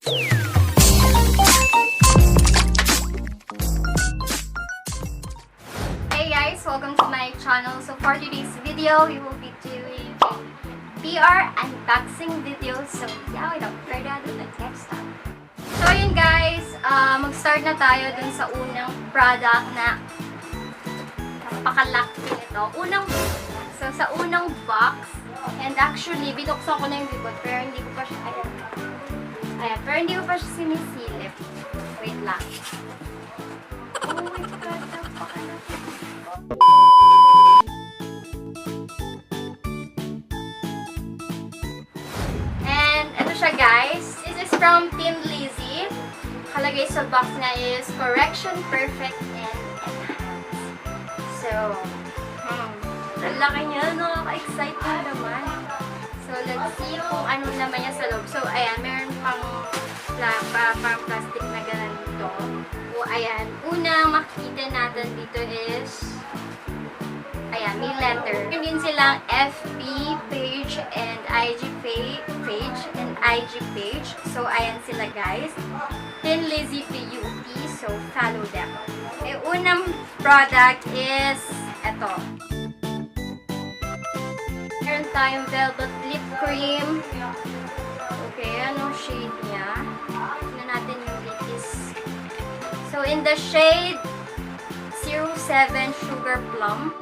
Hey guys, welcome to my channel. So for today's video, we will be doing a PR unboxing video. So yeah, without further ado, let's get started. So yun guys, mag-start na tayo dun sa unang product na napakalaki nito. So sa unang box, and actually, binuksan ko na yung likod, pero hindi ko pa siya, ayan, pero hindi ko pa siya sinisilip. Wait lang. Oh my god, napakalaki. And ito siya guys. This is from Team Lizzy. Kalagay sa box na is Correction Perfect and Enhance. So, ang laki niya. Nakaka-excite na naman. So, let's see kung ano naman niya sa loob. So, ayan. Meron pang plastic na ganito. O, ayan. Unang makikita natin dito is ayan, may letter. Meron din silang FB page and IG page and IG page. So, ayan sila guys. Then, Lizzy Beauty. So, follow them. Okay, unang product is ito. Meron tayong Velvet Lip Cream. Okay, anong shade niya? Tignan natin yung litis. So, in the shade 07 Sugar Plum.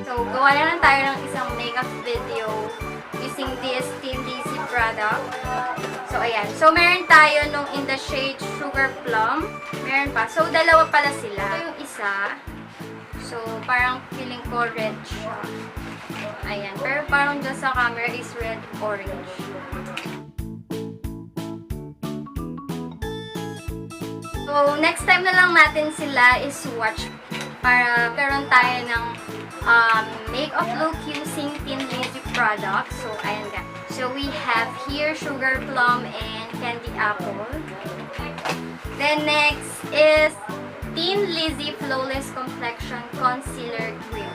So, gawa na lang tayo ng isang makeup video using this Team Lizzy product. So, ayan. So, meron tayo nung in the shade Sugar Plum. Meron pa. So, dalawa pala sila. Ito yung isa. So, parang feeling ko red siya. Ayan. Pero parang dyan sa camera is red-orange. So, next time na lang natin sila is swatch para karoon tayo ng makeup look using Team Lizzy product. So, ayan guys. So, we have here Sugar Plum and Candy Apple. Then, next is Team Lizzy Flawless Complexion Concealer Cream.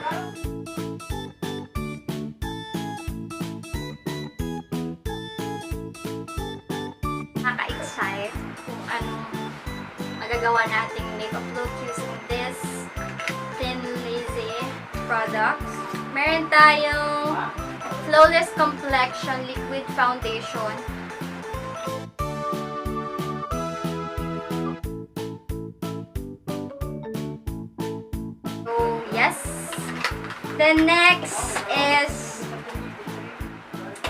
Nakaka-excite kung anong magagawa nating makeup look using this Team Lizzy products. Meron tayong Flawless Complexion Liquid Foundation. So, yes. The next is,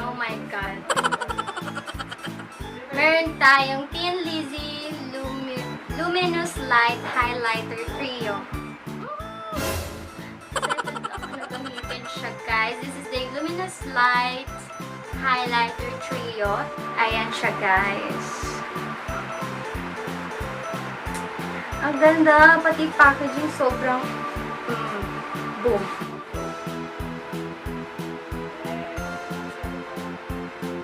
oh my god. Meron tayong Team Lizzy Luminous Light Highlighter Trio. Siya guys. This is the Luminous Light Highlighter Trio. Ayan siya guys. Ang ganda. Pati packaging sobrang boom.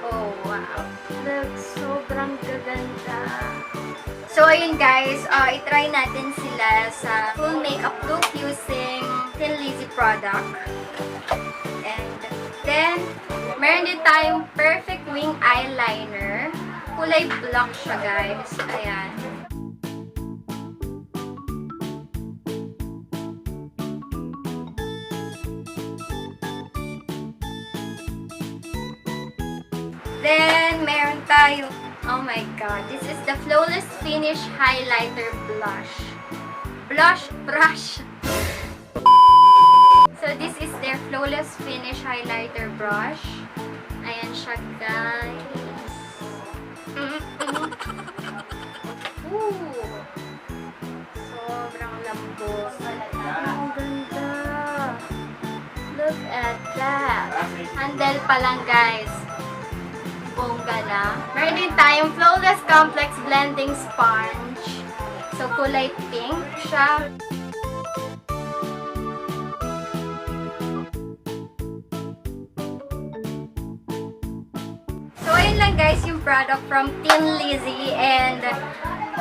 Oh wow. Look, sobrang gaganda. So ayun guys, i-try natin sila sa full makeup look using Team Lizzy product. And then, meron din tayong Perfect Wing Eyeliner. Kulay black siya, guys. Ayan. Then, meron tayong, oh my god, this is the Flawless Finish Highlighter Blush. Brush. So, this is their Flawless Finish Highlighter Brush. Ayan siya, guys. Ooh! Sobrang lambot. Ang ganda. Look at that. Handle pa lang, guys. Bongga na. Meron din tayong Flawless Complex Blending Sponge. So, kulay pink siya. Lang guys yung product from Team Lizzy, and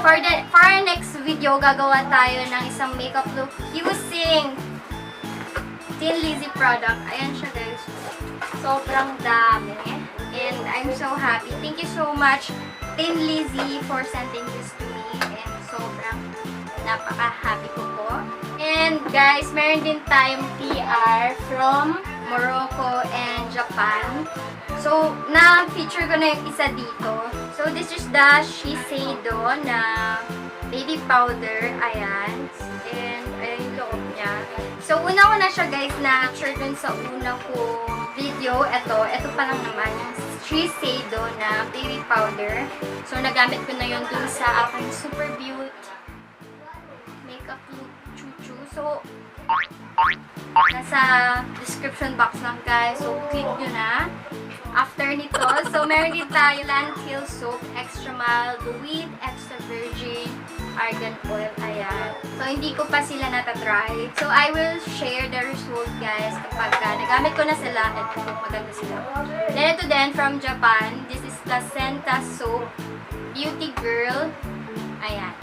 for our next video gagawa tayo ng isang makeup look using Tin Lizzy product. Ayan siya guys. Sobrang dami. And I'm so happy. Thank you so much, Tin Lizzy, for sending this to me. And sobrang napaka-happy ko po. And guys, meron din tayong PR from Morocco and Japan. So, na-feature ko na yung isa dito. So, this is the Shiseido na baby powder. Ayan. And, ayan yung loob niya. So, una ko na siya guys na-share dun sa una kong video. Ito pa lang naman yung Shiseido na baby powder. So, nagamit ko na yun dun sa aking SOOPERBEAUTE makeup look chuchu. So, nasa description box lang guys. So, click nyo na. After nito, so meron din tayo lentil soap, extra mild, with extra virgin argan oil. Ayan. So, hindi ko pa sila natatry. So, I will share the result guys kapag nagamit ko na sila. Ito, maganda sila. Then, ito din from Japan. This is the Senta Soap Beauty Girl. Ayan.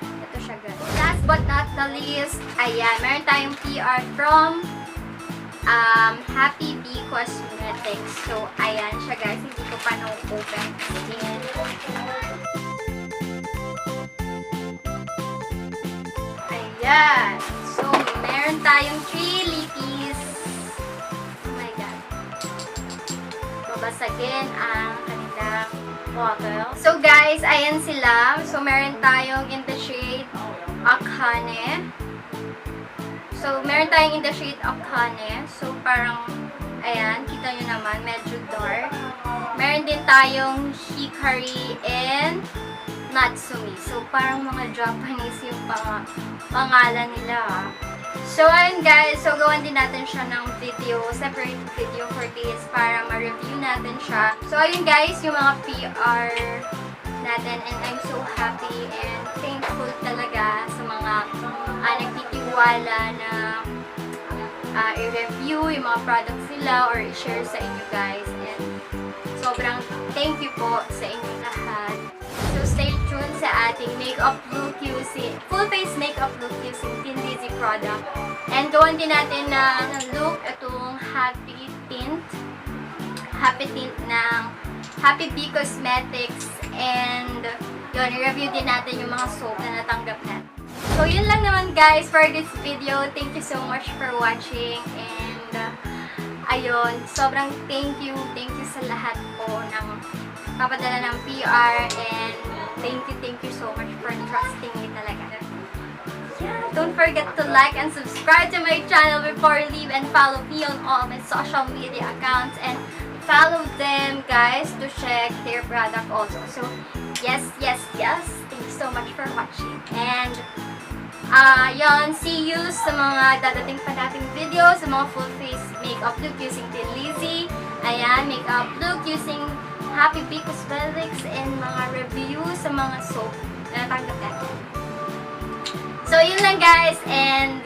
Ito siya guys. Last but not the least, ayan, meron tayong PR from Happy Bee Cosmetics. So, ayan siya guys. Hindi ko pa na-open. Ayan. So, meron tayong 3 lippies. Oh my God. Babasagin ang kanilang bottle. So, guys, ayan sila. So, meron tayong in the shade Akane. So, meron tayong in the shade Akane. So, parang, ayan, kita nyo naman, medyo dark. Meron din tayong Hikari and Natsumi. So, parang mga Japanese yung pangalan nila. So, ayun guys. So, gawan din natin siya ng video, separate video for this para ma-review natin siya. So, ayun guys, yung mga PR natin. And I'm so happy and thankful talaga sa mga nagtitiwala na i-review yung mga products nila or i-share sa inyo guys. And sobrang thank you po sa inyo lahat. So stay tuned sa ating makeup look using, full face makeup look using Tin Lizzy product. And gawin din natin na look itong happy tint ng Happy Bee Cosmetics. And yun, i-review din natin yung mga soap na natanggap natin. So, yun lang naman guys for this video. Thank you so much for watching. And, ayun, sobrang thank you sa lahat po ng papadala ng PR. And, thank you so much for trusting me talaga. Yeah, don't forget to like and subscribe to my channel before you leave. And follow me on all my social media accounts. And follow them guys to check their product also. So, yes. Thank you so much for watching. And, yun, see you sa mga dadating pa nating video, sa mga full face makeup look using Tin Lizzy. Ayan, makeup look using Happy Bee Cosmetics and mga review sa mga soap na natanggap natin. So, yun lang guys, and